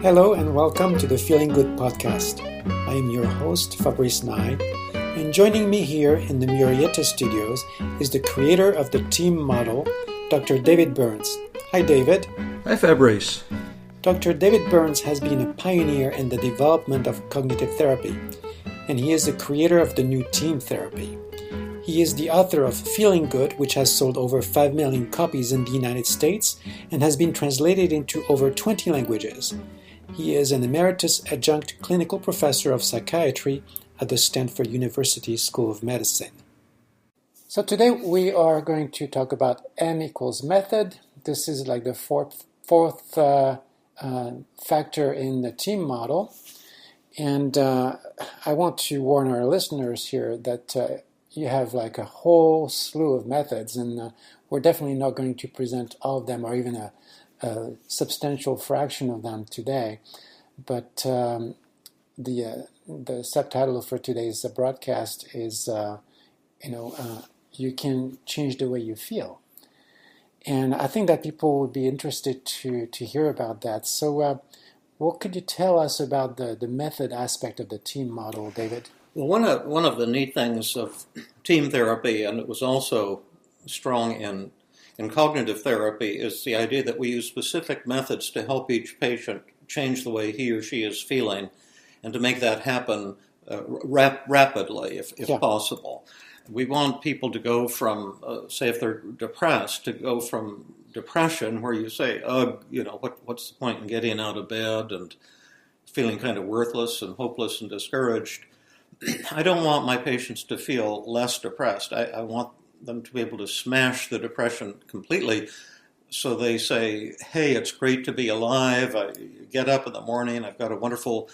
Hello and welcome to the Feeling Good podcast. I am your host, Fabrice Nye, and joining me here in the Murrieta studios is the creator of the team model, Dr. David Burns. Hi, David. Hi, Fabrice. Dr. David Burns has been a pioneer in the development of cognitive therapy, and he is the creator of the new team therapy. He is the author of Feeling Good, which has sold over 5 million copies in the United States and has been translated into over 20 languages. He is an emeritus adjunct clinical professor of psychiatry at the Stanford University School of Medicine. So today we are going to talk about M equals method. This is like the fourth factor in the team model. And I want to warn our listeners here that you have like a whole slew of methods, and we're definitely not going to present all of them or even a substantial fraction of them today. But the subtitle for today's broadcast is, you can change the way you feel. And I think that people would be interested to hear about that. So what could you tell us about the method aspect of the team model, David? Well, one of the neat things of team therapy, and it was also strong in cognitive therapy, is the idea that we use specific methods to help each patient change the way he or she is feeling, and to make that happen rapidly, if possible. We want people to go from, say, if they're depressed, to go from depression, where you say, what's the point in getting out of bed, and feeling kind of worthless and hopeless and discouraged. I don't want my patients to feel less depressed. I want them to be able to smash the depression completely, so they say, hey, it's great to be alive. I get up in the morning. I've got a wonderful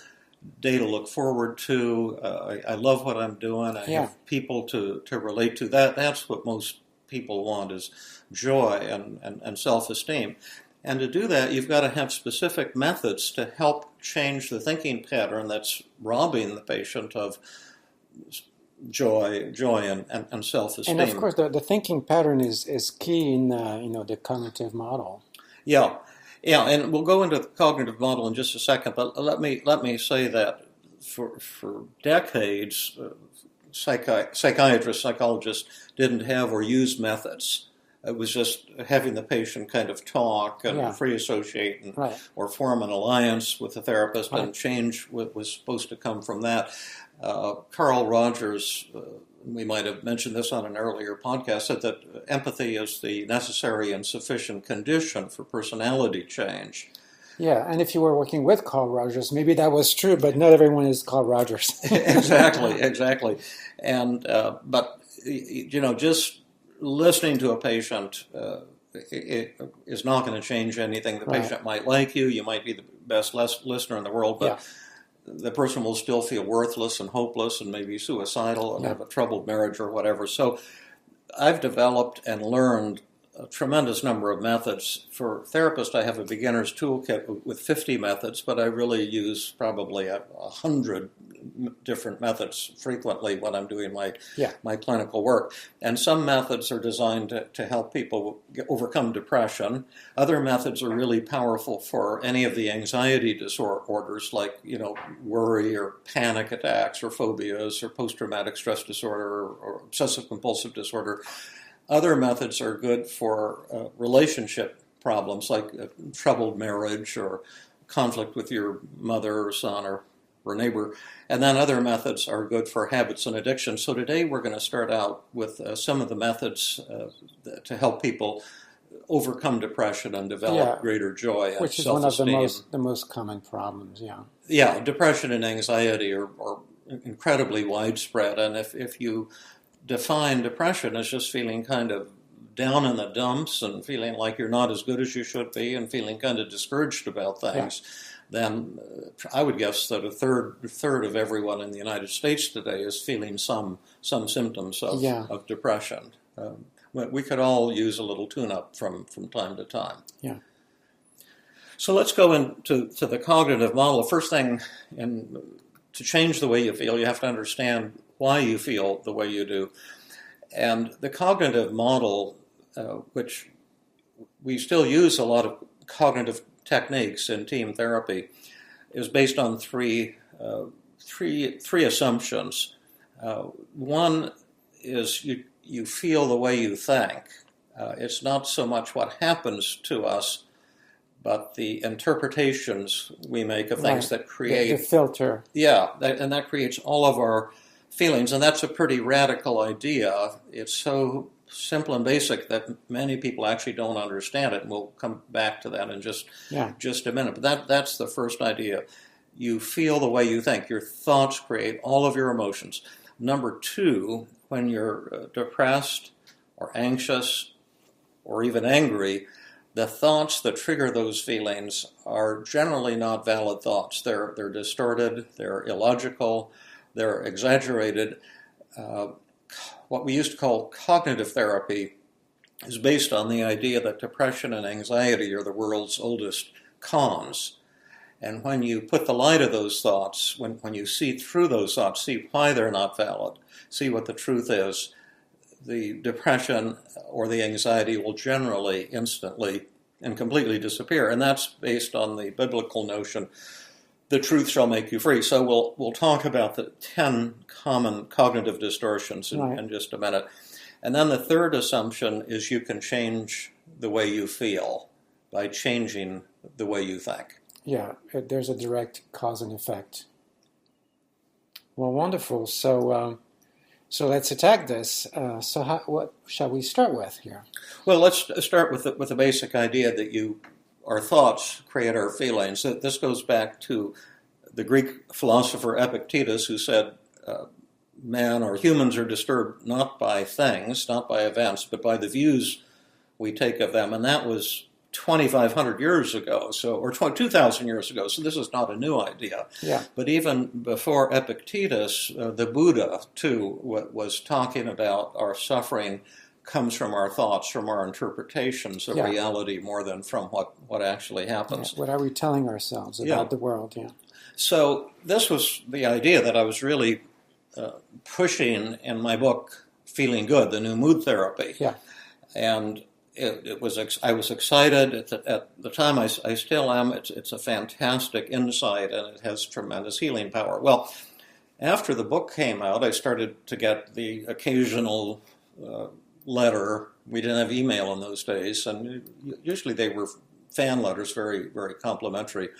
day to look forward to. I love what I'm doing. I have people to relate to. That's what most people want, is joy and self-esteem. And to do that, you've got to have specific methods to help change the thinking pattern that's robbing the patient of joy and self-esteem. And of course, the thinking pattern is key in the cognitive model. Yeah, and we'll go into the cognitive model in just a second. But let me say that for decades, psychiatrists, psychologists didn't have or use methods. It was just having the patient kind of talk and free associate or form an alliance with the therapist, and change was supposed to come from that. Carl Rogers, we might have mentioned this on an earlier podcast, said that empathy is the necessary and sufficient condition for personality change. Yeah, and if you were working with Carl Rogers, maybe that was true, but not everyone is Carl Rogers. Exactly. And but just listening to a patient it is not going to change anything. The patient might like you. You might be the best listener in the world, but the person will still feel worthless and hopeless and maybe suicidal and have a troubled marriage or whatever. So I've developed and learned a tremendous number of methods. For therapists, I have a beginner's toolkit with 50 methods, but I really use probably 100 different methods frequently when I'm doing my clinical work. And some methods are designed to help people overcome depression. Other methods are really powerful for any of the anxiety disorders, like worry or panic attacks or phobias or post-traumatic stress disorder or obsessive-compulsive disorder. Other methods are good for relationship problems, like troubled marriage or conflict with your mother or son or neighbor. And then other methods are good for habits and addictions. So today we're going to start out with some of the methods to help people overcome depression and develop greater joy and which is self-esteem. one of the most common problems. Yeah, depression and anxiety are incredibly widespread. And if you define depression as just feeling kind of down in the dumps and feeling like you're not as good as you should be and feeling kind of discouraged about things, then I would guess that a third of everyone in the United States today is feeling some symptoms of depression. We could all use a little tune-up from time to time. Yeah. So let's go into the cognitive model. The first thing, to change the way you feel, you have to understand why you feel the way you do. And the cognitive model, which we still use a lot of cognitive techniques in team therapy, is based on three assumptions. One is you feel the way you think. It's not so much what happens to us, but the interpretations we make of things that create... The filter. Yeah, and that creates all of our feelings, and that's a pretty radical idea. It's so simple and basic that many people actually don't understand it, and we'll come back to that in just a minute. But that's the first idea. You feel the way you think. Your thoughts create all of your emotions. Number two, when you're depressed or anxious or even angry, the thoughts that trigger those feelings are generally not valid thoughts. They're distorted, they're illogical, they're exaggerated. What we used to call cognitive therapy is based on the idea that depression and anxiety are the world's oldest cons. And when you put the light of those thoughts, when you see through those thoughts, see why they're not valid, see what the truth is, the depression or the anxiety will generally, instantly, and completely disappear. And that's based on the biblical notion, the truth shall make you free. So we'll talk about the 10 common cognitive distortions in just a minute. And then the third assumption is you can change the way you feel by changing the way you think. Yeah, there's a direct cause and effect. Well, wonderful. So let's attack this. What shall we start with here? Well, let's start with the basic idea that our thoughts create our feelings. This goes back to the Greek philosopher Epictetus, who said man or humans are disturbed not by things, not by events, but by the views we take of them. And that was 2,500 years ago, or 2,000 years ago, so this is not a new idea. Yeah. But even before Epictetus, the Buddha, too, was talking about our suffering comes from our thoughts, from our interpretations of reality more than from what actually happens. Yeah. What are we telling ourselves about the world? Yeah. So this was the idea that I was really pushing in my book, Feeling Good, the New Mood Therapy. Yeah. And I was excited at the time. I still am. It's a fantastic insight, and it has tremendous healing power. Well, after the book came out, I started to get the occasional letter. We didn't have email in those days, and usually they were fan letters, very, very complimentary.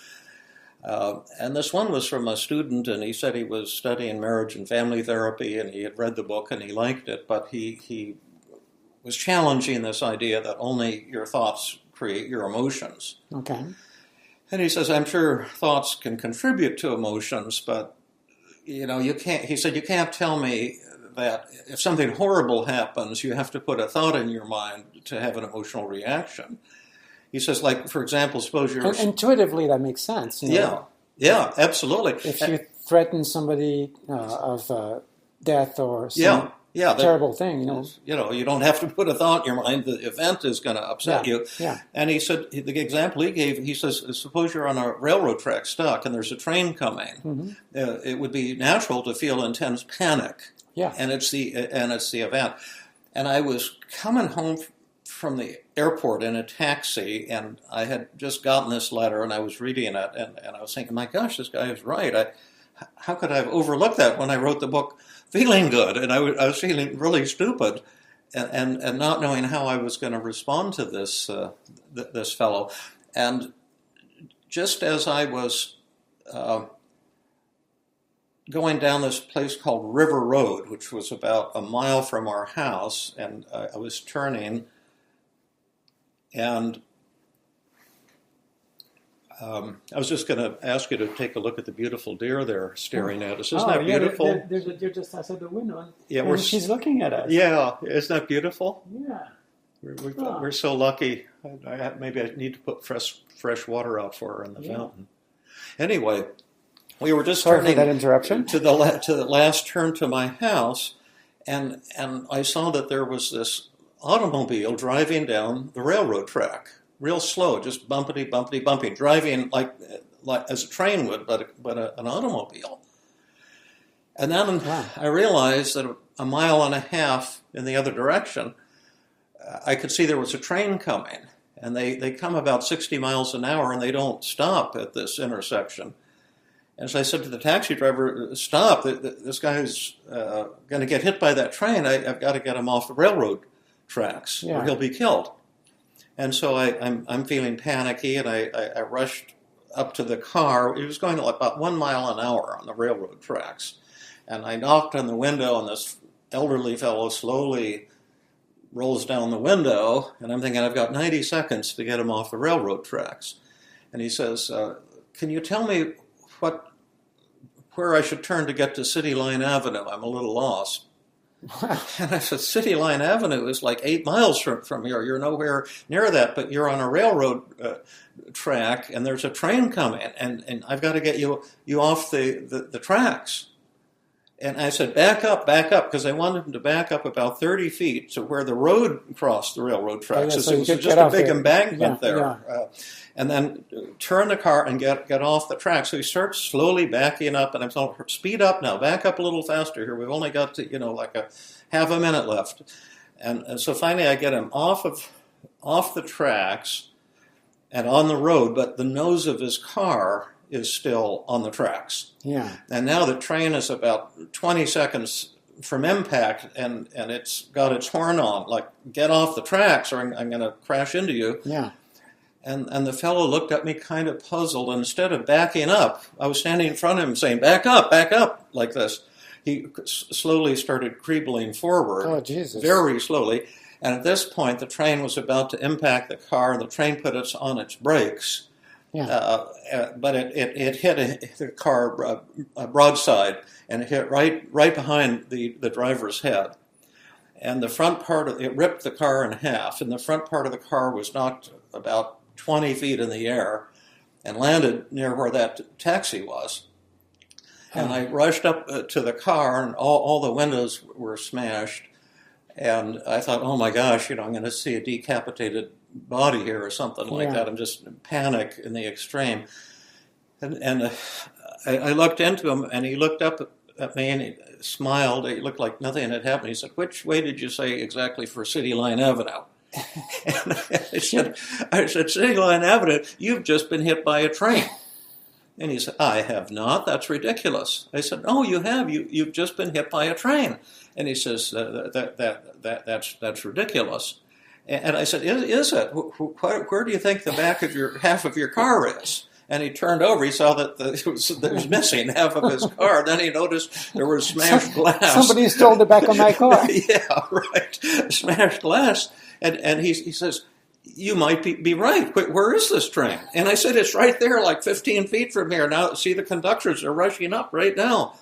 And this one was from a student, and he said he was studying marriage and family therapy, and he had read the book and he liked it, but he was challenging this idea that only your thoughts create your emotions. Okay. And he says, I'm sure thoughts can contribute to emotions, but you can't. He said, you can't tell me that if something horrible happens, you have to put a thought in your mind to have an emotional reaction. He says, like, for example, suppose you're... Intuitively, that makes sense. Yeah, absolutely. If you threaten somebody of death or some terrible thing, you don't have to put a thought in your mind. The event is going to upset you. Yeah. And he said, the example he gave, he says, suppose you're on a railroad track stuck and there's a train coming. Mm-hmm. It would be natural to feel intense panic. Yeah. And it's the event. And I was coming home from the airport in a taxi, and I had just gotten this letter, and I was reading it, and I was thinking, my gosh, this guy is right. How could I have overlooked that when I wrote the book Feeling Good? And I was feeling really stupid and not knowing how I was going to respond to this fellow. And just as I was going down this place called River Road, which was about a mile from our house, and I was turning, and I was just going to ask you to take a look at the beautiful deer they're staring at us. Isn't that beautiful? There's a deer just outside the window. Yeah, she's looking at us. Yeah, isn't that beautiful? Yeah. We're so lucky. Maybe I need to put fresh water out for her in the fountain. Anyway, we were just turning for that interruption to the last turn to my house, and I saw that there was this automobile driving down the railroad track, real slow, just bumpity, driving like as a train would, but an automobile. And then I realized that a mile and a half in the other direction, I could see there was a train coming, and they come about 60 miles an hour, and they don't stop at this intersection. And so I said to the taxi driver, "Stop! This guy's going to get hit by that train. I've got to get him off the railroad tracks, or he'll be killed." And so I'm feeling panicky, and I rushed up to the car. It was going about 1 mile an hour on the railroad tracks. And I knocked on the window, and this elderly fellow slowly rolls down the window, and I'm thinking, I've got 90 seconds to get him off the railroad tracks. And he says, "Can you tell me where I should turn to get to City Line Avenue? I'm a little lost." And I said, "City Line Avenue is like 8 miles from here. You're nowhere near that, but you're on a railroad track, and there's a train coming, and I've got to get you off the tracks." And I said, back up, because I wanted him to back up about 30 feet to where the road crossed the railroad tracks. So it was just a big embankment there. And then turn the car and get off the track. So he starts slowly backing up, and I'm telling him, "Speed up now, back up a little faster here. We've only got like a half a minute left." And so finally I get him off the tracks and on the road, but the nose of his car is still on the tracks. Yeah. And now the train is about 20 seconds from impact, and it's got its horn on, like, "Get off the tracks or I'm going to crash into you." Yeah. And the fellow looked at me kind of puzzled. And instead of backing up, I was standing in front of him saying, back up, like this. He slowly started creeping forward. Oh, Jesus. Very slowly. And at this point, the train was about to impact the car, and the train put us on its brakes. Yeah. But it hit the car broadside, and it hit right behind the driver's head. And the front part it ripped the car in half, and the front part of the car was knocked about 20 feet in the air and landed near where that taxi was. And I rushed up to the car, and all the windows were smashed. And I thought, oh my gosh, I'm going to see a decapitated body here or something like that. I'm just in panic in the extreme. And I looked into him, and he looked up at me and he smiled. He looked like nothing had happened. He said, "Which way did you say exactly for City Line Avenue?" And I said, "City Line Avenue, you've just been hit by a train." And he said, "I have not. That's ridiculous." I said, "No, you have. You've just been hit by a train." And he says, that's ridiculous. And I said, "Is it? Where do you think the back of half of your car is?" And he turned over. He saw that it was missing half of his car. Then he noticed there was smashed glass. Somebody stole the back of my car. Yeah, right. Smashed glass. And he says, "You might be right. Where is this train?" And I said, "It's right there, like 15 feet from here. Now, see, the conductors are rushing up right now."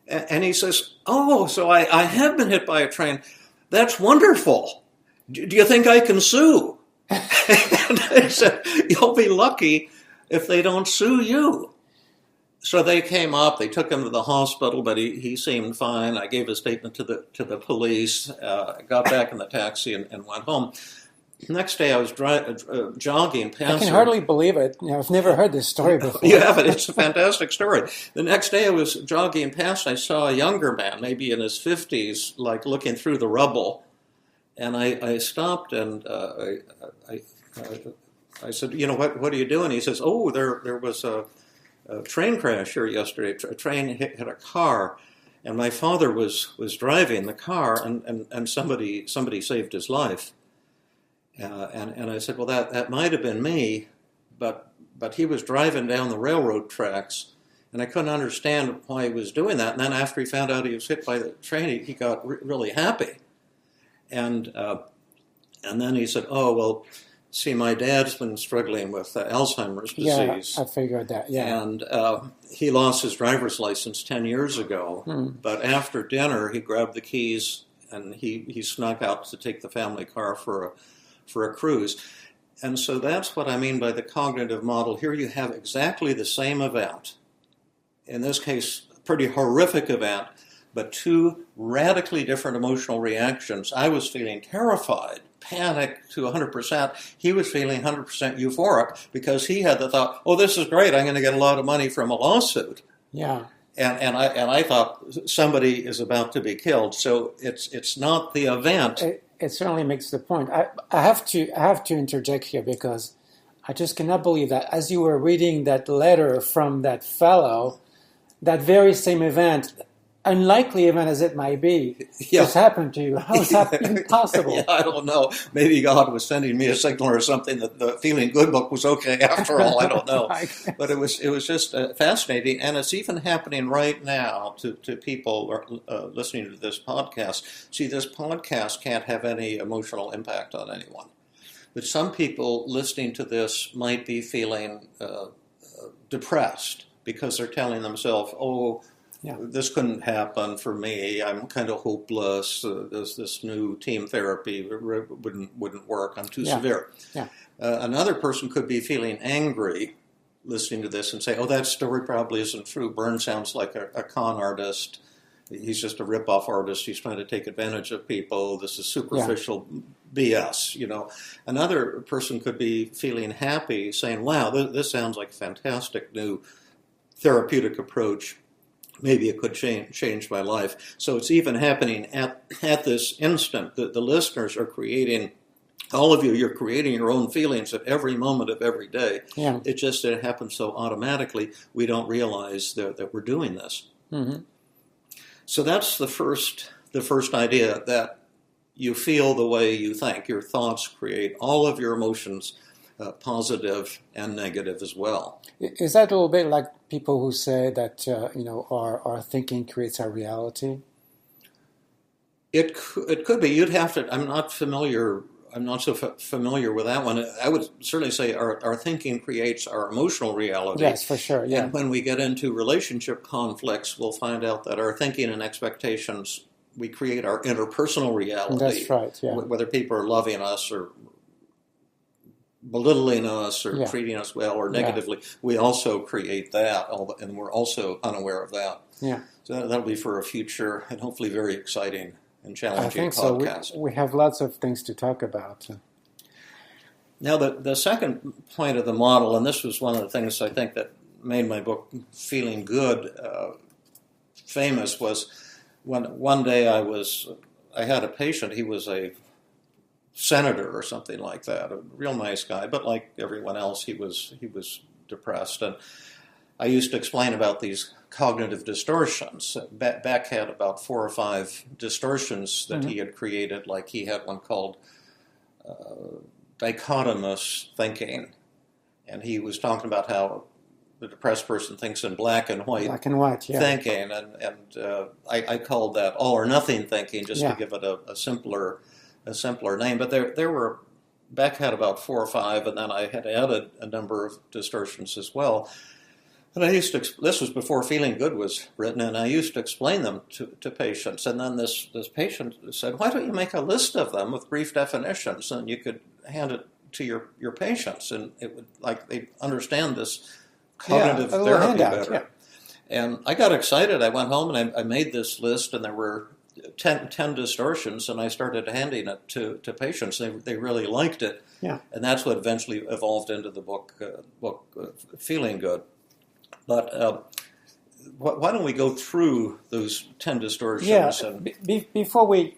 And he says, "Oh, so I have been hit by a train. That's wonderful. Do you think I can sue?" And I said, "You'll be lucky if they don't sue you." So they came up. They took him to the hospital, but he seemed fine. I gave a statement to the police. Got back in the taxi and went home. The next day I was jogging past. I can hardly believe it. I've never heard this story before. You haven't. It's a fantastic story. The next day I was jogging past. I saw a younger man, maybe in his 50s, like looking through the rubble. And I stopped and I said, what are you doing? He says, "Oh, there was a train crash here yesterday. A train hit a car, and my father was driving the car, and somebody saved his life." And I said, "Well, that might have been me, but he was driving down the railroad tracks, and I couldn't understand why he was doing that. And then after he found out he was hit by the train, he got really happy. And then he said, 'Oh, well, see, my dad's been struggling with Alzheimer's disease.' Yeah, I figured that, yeah. And he lost his driver's license 10 years ago. But after dinner, he grabbed the keys, and he snuck out to take the family car for a cruise. And so that's what I mean by the cognitive model. Here you have exactly the same event. In this case, a pretty horrific event, but two radically different emotional reactions. I was feeling terrified, panicked to 100%. He was feeling 100% euphoric because he had the thought, "Oh, this is great. I'm going to get a lot of money from a lawsuit." Yeah. And I thought somebody is about to be killed. So it's not the event. It certainly makes the point. I have to interject here because I just cannot believe that as you were reading that letter from that fellow, that very same event, unlikely event as it might be, just happened to you. How is that even possible? Yeah, I don't know. Maybe God was sending me a signal or something that the Feeling Good book was okay after all. I don't know. But it was just fascinating. And it's even happening right now to people listening to this podcast. See, this podcast can't have any emotional impact on anyone. But some people listening to this might be feeling depressed because they're telling themselves, this couldn't happen for me. I'm kind of hopeless. This new team therapy wouldn't work. I'm too severe. Yeah. Another person could be feeling angry listening to this and say, that story probably isn't true. Burns sounds like a con artist. He's just a rip-off artist. He's trying to take advantage of people. This is superficial BS, Another person could be feeling happy, saying, wow, this sounds like a fantastic new therapeutic approach. Maybe it could change my life. So it's even happening at this instant. The listeners are creating, all of you, you're creating your own feelings at every moment of every day. Yeah. It's just that it happens so automatically, we don't realize that we're doing this. Mm-hmm. So that's the first idea, that you feel the way you think. Your thoughts create all of your emotions, positive and negative as well. Is that a little bit like people who say that our thinking creates our reality? It could be. You'd have to. I'm not so familiar with that one. I would certainly say our thinking creates our emotional reality. Yes, for sure. Yeah. And when we get into relationship conflicts, we'll find out that our thinking and expectations, we create our interpersonal reality. That's right. Yeah. Whether people are loving us or belittling us or treating us well or negatively, we also create that, and we're also unaware of that. Yeah. So that'll be for a future and hopefully very exciting and challenging podcast. So. We have lots of things to talk about. Now, the second point of the model, and this was one of the things I think that made my book Feeling Good famous, was when one day I had a patient. He was a senator or something like that, a real nice guy, but like everyone else, he was depressed. And I used to explain about these cognitive distortions. Beck had about 4 or 5 distortions that he had created, like he had one called dichotomous thinking. And he was talking about how the depressed person thinks in black and white thinking. And I called that all or nothing thinking, just to give it a simpler name. But there were, Beck had about 4 or 5, and then I had added a number of distortions as well. And I used to, this was before Feeling Good was written, and I used to explain them to patients. And then this patient said, why don't you make a list of them with brief definitions, and you could hand it to your patients, and it would, like, they'd understand this cognitive therapy better. Yeah. And I got excited. I went home and I made this list, and there were 10 distortions, and I started handing it to patients. They really liked it. Yeah. And that's what eventually evolved into the book Feeling Good. But why don't we go through those 10 distortions? Yeah. Before we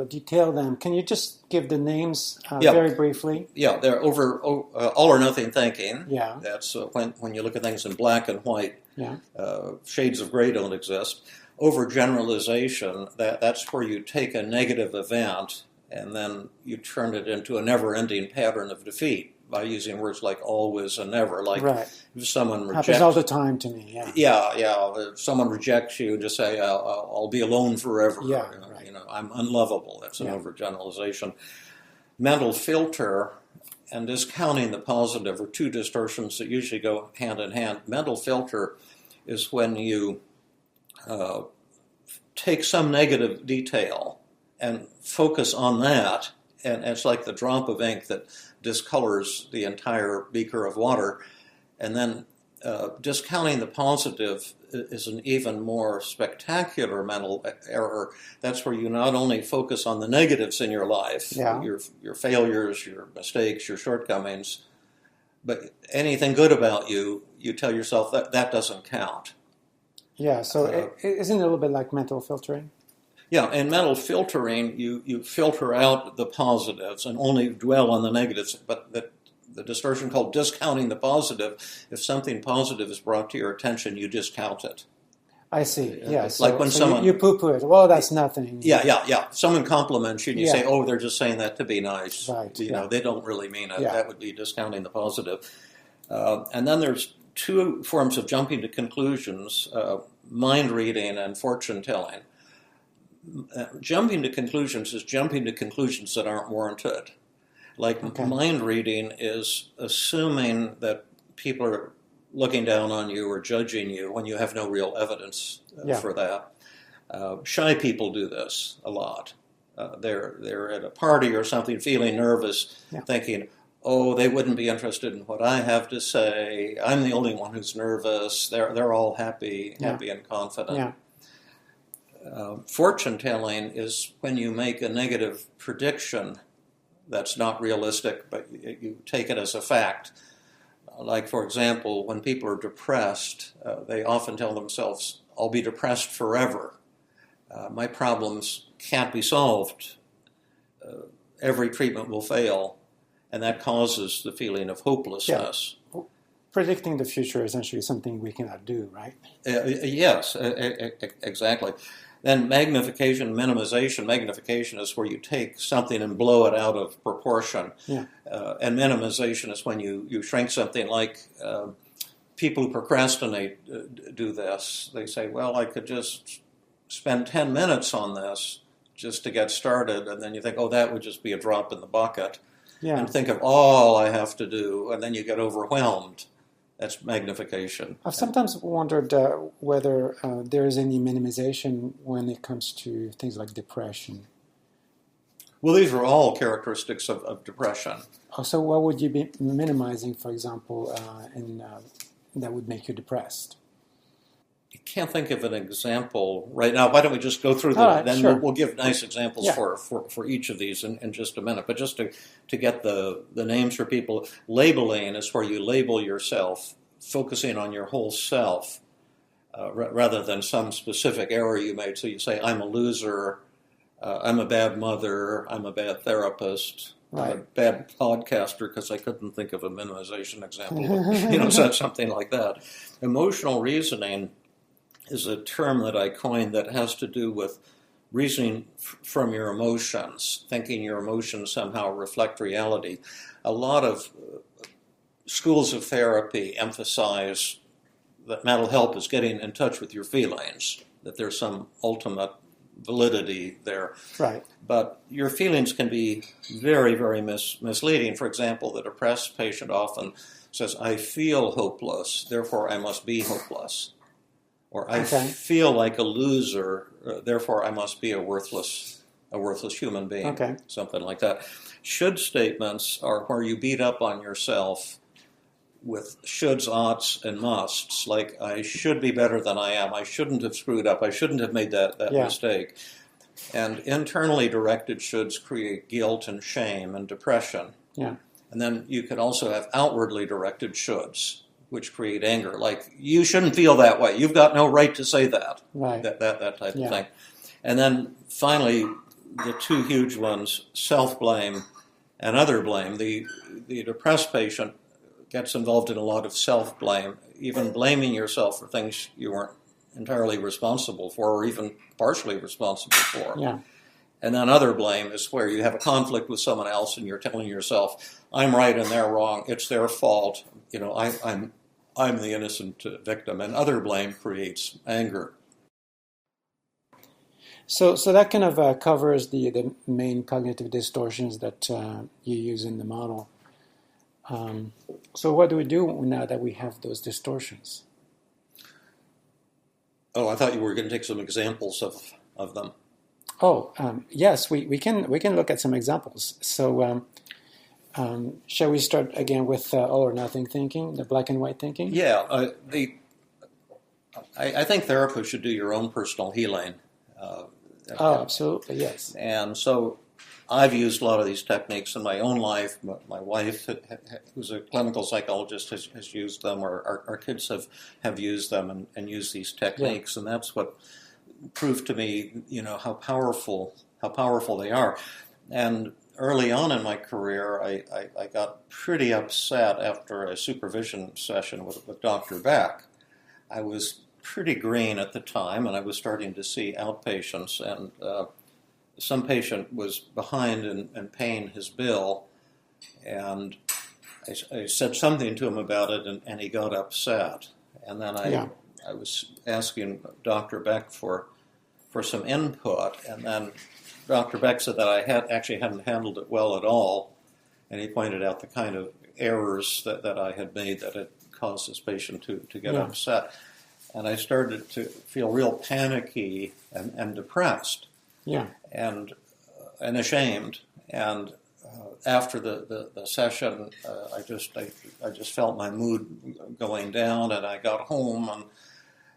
detail them, can you just give the names very briefly? Yeah, they're over all or nothing thinking. Yeah. That's when you look at things in black and white. Yeah. Shades of gray don't exist. Overgeneralization, that's where you take a negative event and then you turn it into a never-ending pattern of defeat by using words like always and never. Like if someone rejects... Happens all the time to me, Yeah. If someone rejects you, just say, I'll be alone forever. Yeah, I'm unlovable. That's an overgeneralization. Mental filter and discounting the positive are 2 distortions that usually go hand in hand. Mental filter is when you take some negative detail and focus on that, and it's like the drop of ink that discolors the entire beaker of water. And then discounting the positive is an even more spectacular mental error. That's where you not only focus on the negatives in your life, your failures, your mistakes, your shortcomings, but anything good about you, you tell yourself that doesn't count. Yeah, so isn't it a little bit like mental filtering? Yeah, in mental filtering, you filter out the positives and only dwell on the negatives. But the distortion called discounting the positive, if something positive is brought to your attention, you discount it. I see. Yeah. So, like when someone you poo-poo it. Well, that's nothing. yeah. Someone compliments you, and you Yeah. say, "Oh, they're just saying that to be nice." Right. You know, they don't really mean it. Yeah. That would be discounting the positive. And then there's two forms of jumping to conclusions: mind reading and fortune telling. Jumping to conclusions is jumping to conclusions that aren't warranted. Like mind reading is assuming that people are looking down on you or judging you when you have no real evidence for that. Shy people do this a lot. They're at a party or something, feeling nervous, thinking, "Oh, they wouldn't be interested in what I have to say. I'm the only one who's nervous. They're all happy and confident." Yeah. Fortune telling is when you make a negative prediction that's not realistic, but you take it as a fact. Like, for example, when people are depressed, they often tell themselves, "I'll be depressed forever. My problems can't be solved. Every treatment will fail." And that causes the feeling of hopelessness. Yeah. Predicting the future is essentially something we cannot do, right? Yes, exactly. Then magnification, minimization. Magnification is where you take something and blow it out of proportion. Yeah. And minimization is when you shrink something. Like people who procrastinate do this. They say, "Well, I could just spend 10 minutes on this just to get started." And then you think, "Oh, that would just be a drop in the bucket." Yeah. And think of all I have to do. And then you get overwhelmed. That's magnification. I've sometimes wondered whether there is any minimization when it comes to things like depression. Well, these are all characteristics of depression. So what would you be minimizing, for example, that would make you depressed? I can't think of an example right now. Why don't we just go through then sure. we'll give nice examples for each of these in just a minute. But just to get the names for people, labeling is where you label yourself, focusing on your whole self, rather than some specific error you made. So you say, "I'm a loser, I'm a bad mother, I'm a bad therapist, I'm a bad podcaster," because I couldn't think of a minimization example. But, so something like that. Emotional reasoning is a term that I coined that has to do with reasoning from your emotions, thinking your emotions somehow reflect reality. A lot of schools of therapy emphasize that mental health is getting in touch with your feelings, that there's some ultimate validity there. Right. But your feelings can be very, very misleading. For example, the depressed patient often says, "I feel hopeless, therefore I must be hopeless." Or "I feel like a loser, therefore I must be a worthless human being." Okay. Something like that. Should statements are where you beat up on yourself with shoulds, oughts, and musts. Like, "I should be better than I am. I shouldn't have screwed up. I shouldn't have made that mistake." And internally directed shoulds create guilt and shame and depression. Yeah. And then you could also have outwardly directed shoulds, which create anger. Like, "You shouldn't feel that way. You've got no right to say that." Right. That type of thing. And then finally, the two huge ones, self-blame and other blame. The depressed patient gets involved in a lot of self-blame, even blaming yourself for things you weren't entirely responsible for or even partially responsible for. Yeah. And then other blame is where you have a conflict with someone else and you're telling yourself, "I'm right and they're wrong. It's their fault. I'm the innocent victim." And other blame creates anger. So that kind of covers the main cognitive distortions that you use in the model. So what do we do now that we have those distortions? Oh, I thought you were going to take some examples of them. Oh, yes, we can look at some examples. So shall we start again with all or nothing thinking, the black and white thinking? Yeah, I think therapists should do your own personal healing. Absolutely, yes. And so I've used a lot of these techniques in my own life. My wife, who's a clinical psychologist, has used them, or our kids have used them and used these techniques, and that's what proved to me, how powerful they are. And early on in my career, I got pretty upset after a supervision session with Dr. Beck. I was pretty green at the time, and I was starting to see outpatients, and some patient was behind in paying his bill, and I said something to him about it, and he got upset. And then I was asking Dr. Beck for some input, and then Dr. Beck said that I hadn't handled it well at all, and he pointed out the kind of errors that I had made that had caused this patient to get upset. And I started to feel real panicky and depressed, and ashamed. And after the session, I just felt my mood going down, and I got home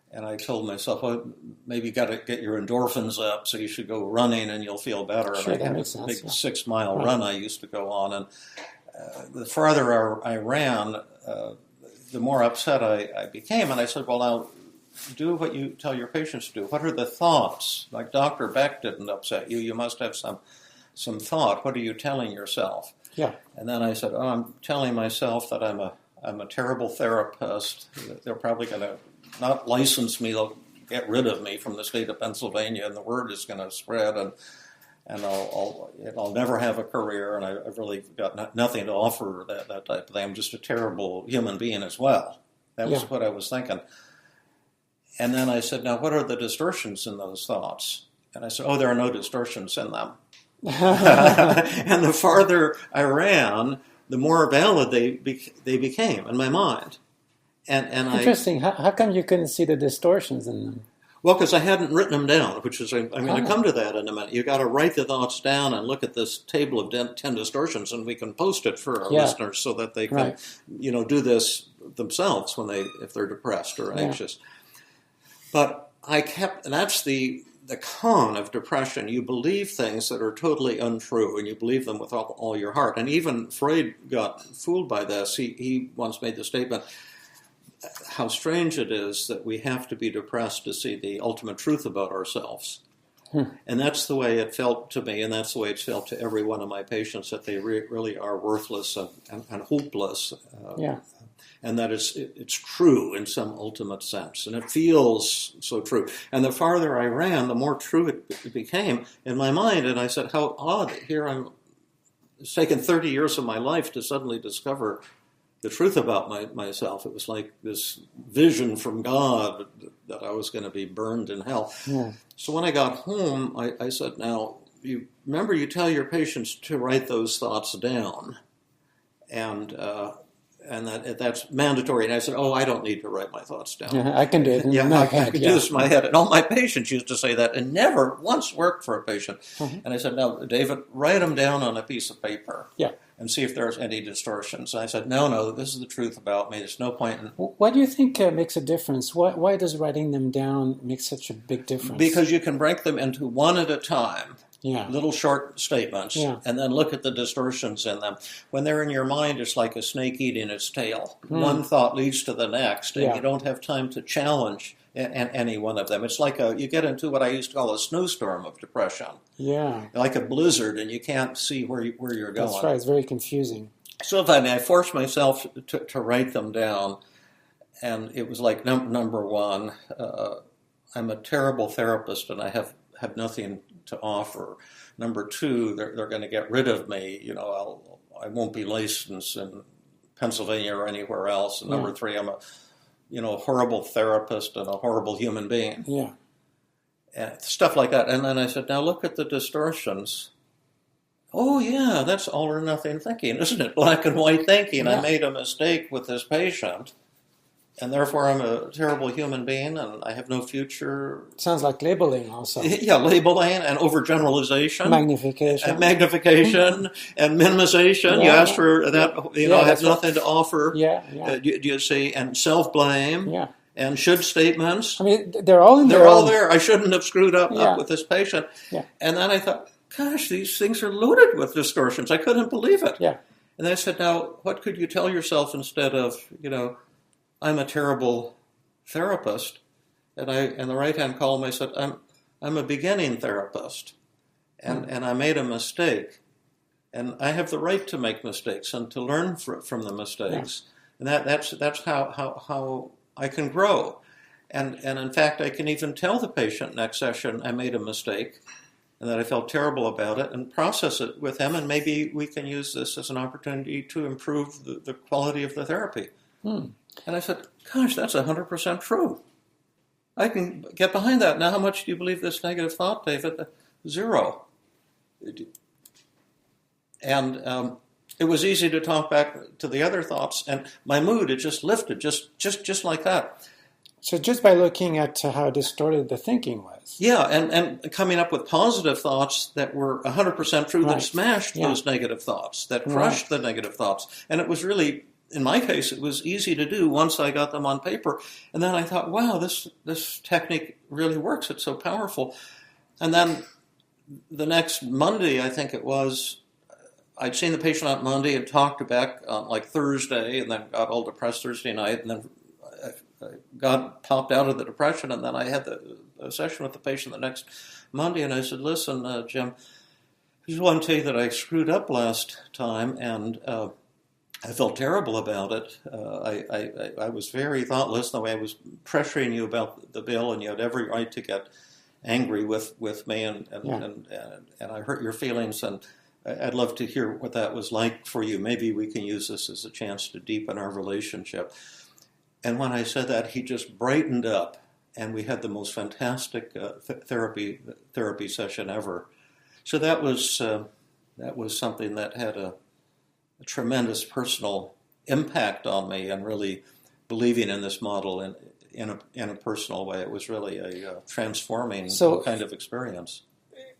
and I told myself, oh, maybe you got to get your endorphins up, so you should go running and you'll feel better. Sure, and I that had makes a sense, big 6-mile run I used to go on, and the farther I ran, the more upset I became. And I said, well, now, do what you tell your patients to do. What are the thoughts? Like Dr. Beck didn't upset you. You must have some thought. What are you telling yourself? Yeah. And then I said, oh, I'm telling myself that I'm a terrible therapist. They're probably going to not license me. They'll get rid of me from the state of Pennsylvania, and the word is going to spread, and I'll never have a career, and I've really got nothing to offer that type of thing. I'm just a terrible human being as well. That was what I was thinking. And then I said, now, what are the distortions in those thoughts? And I said, oh, there are no distortions in them. And the farther I ran, the more valid they became in my mind. And Interesting. How come you couldn't see the distortions in them? Well, because I hadn't written them down, which is, I'm going to come to that in a minute. You got to write the thoughts down and look at this table of 10 distortions, and we can post it for our listeners so that they can, do this themselves if they're depressed or anxious. But and that's the con of depression. You believe things that are totally untrue, and you believe them with all your heart. And even Freud got fooled by this. He once made the statement, how strange it is that we have to be depressed to see the ultimate truth about ourselves. And that's the way it felt to me, and that's the way it's felt to every one of my patients, that they really are worthless and hopeless. And that it's true in some ultimate sense, and it feels so true. And the farther I ran, the more true it became in my mind. And I said, how odd, it's taken 30 years of my life to suddenly discover the truth about myself. It was like this vision from God that I was going to be burned in hell. So when I got home, I said, now, remember you tell your patients to write those thoughts down, and that's mandatory. And I said, oh, I don't need to write my thoughts down. I can do it. I could do this in my head. And all my patients used to say that, and never once worked for a patient. And I said, now, David, write them down on a piece of paper. And see if there's any distortions. And I said, no, this is the truth about me. There's no point in... What do you think makes a difference? Why does writing them down make such a big difference? Because you can break them into one at a time. Little short statements, and then look at the distortions in them. When they're in your mind, it's like a snake eating its tail. One thought leads to the next, and you don't have time to challenge any one of them. It's like you get into what I used to call a snowstorm of depression. Like a blizzard, and you can't see where you're going. That's right. It's very confusing. So I forced myself to write them down, and it was like number one, I'm a terrible therapist, and I have nothing to offer. Number two, they're going to get rid of me. I won't be licensed in Pennsylvania or anywhere else. And number three, I'm a horrible therapist and a horrible human being. And stuff like that. And then I said, now look at the distortions. Oh yeah, that's all or nothing thinking, isn't it? Black and white thinking. I made a mistake with this patient, and therefore I'm a terrible human being, and I have no future. Sounds like labeling also. Labeling and overgeneralization. Magnification. And minimization. You asked for that, I have nothing to offer. Do you see? And self-blame. And should statements. I mean, they're all in there. They're all there. I shouldn't have screwed up with this patient. And then I thought, gosh, these things are loaded with distortions. I couldn't believe it. And I said, now, what could you tell yourself instead of, I'm a terrible therapist, and in the right-hand column I said, I'm a beginning therapist, and I made a mistake, and I have the right to make mistakes and to learn from the mistakes, and that's how I can grow. And in fact, I can even tell the patient next session I made a mistake and that I felt terrible about it and process it with him, and maybe we can use this as an opportunity to improve the quality of the therapy. And I said, gosh, that's 100% true. I can get behind that. Now, how much do you believe this negative thought, David? 0. And it was easy to talk back to the other thoughts, and my mood, it just lifted, just like that. So just by looking at how distorted the thinking was. Yeah, and coming up with positive thoughts that were 100% true, that smashed those negative thoughts, that crushed the negative thoughts. And it was really, in my case, it was easy to do once I got them on paper. And then I thought, wow, this technique really works. It's so powerful. And then the next Monday, I think it was, I'd seen the patient on Monday and talked to Beck on like Thursday, and then got all depressed Thursday night, and then popped out of the depression, and then I had a session with the patient the next Monday, and I said, listen, Jim, I just want to tell you that I screwed up last time, and I felt terrible about it. I was very thoughtless the way I was pressuring you about the bill, and you had every right to get angry with me, and I hurt your feelings, and I'd love to hear what that was like for you. Maybe we can use this as a chance to deepen our relationship. And when I said that, he just brightened up, and we had the most fantastic therapy session ever. So that was something that had a tremendous personal impact on me, and really believing in this model in a personal way. It was really a transforming kind of experience.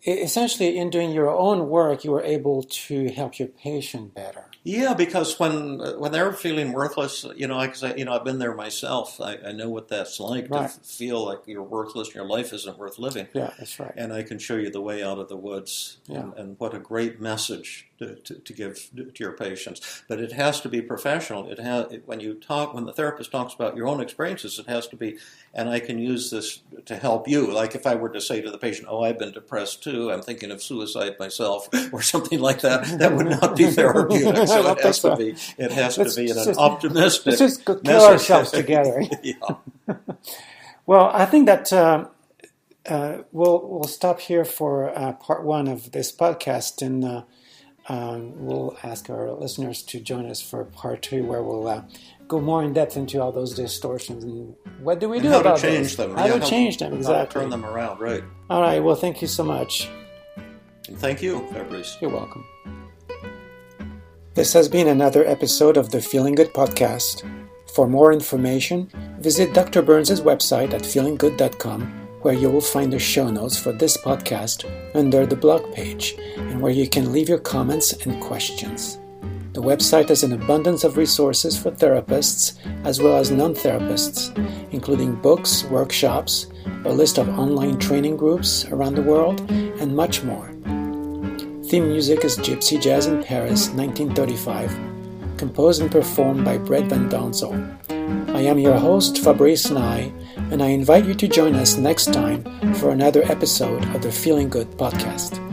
Essentially, in doing your own work, you were able to help your patient better. Yeah, because when they're feeling worthless, I've been there myself. I know what that's like to feel like you're worthless and your life isn't worth living. Yeah, that's right. And I can show you the way out of the woods. Yeah. And what a great message to give to your patients. But it has to be professional. When the therapist talks about your own experiences, it has to be, and I can use this to help you. Like if I were to say to the patient, oh, I've been depressed too, I'm thinking of suicide myself, or something like that, that would not be therapeutic. So it has to be in an optimistic let's just kill message. ourselves together. Yeah. Well, I think that we'll stop here for part 1 of this podcast, and we'll ask our listeners to join us for part 2, where we'll go more in depth into all those distortions and what do we do about them. How to change them, exactly. Turn them around, right. All right, well, thank you so much. And thank you, Fabrice. You're welcome. This has been another episode of the Feeling Good podcast. For more information, visit Dr. Burns' website at feelinggood.com, where you will find the show notes for this podcast under the blog page, and where you can leave your comments and questions. The website has an abundance of resources for therapists as well as non-therapists, including books, workshops, a list of online training groups around the world, and much more. Theme music is Gypsy Jazz in Paris, 1935, composed and performed by Brett Van Donsel. I am your host, Fabrice Nye, and I invite you to join us next time for another episode of the Feeling Good podcast.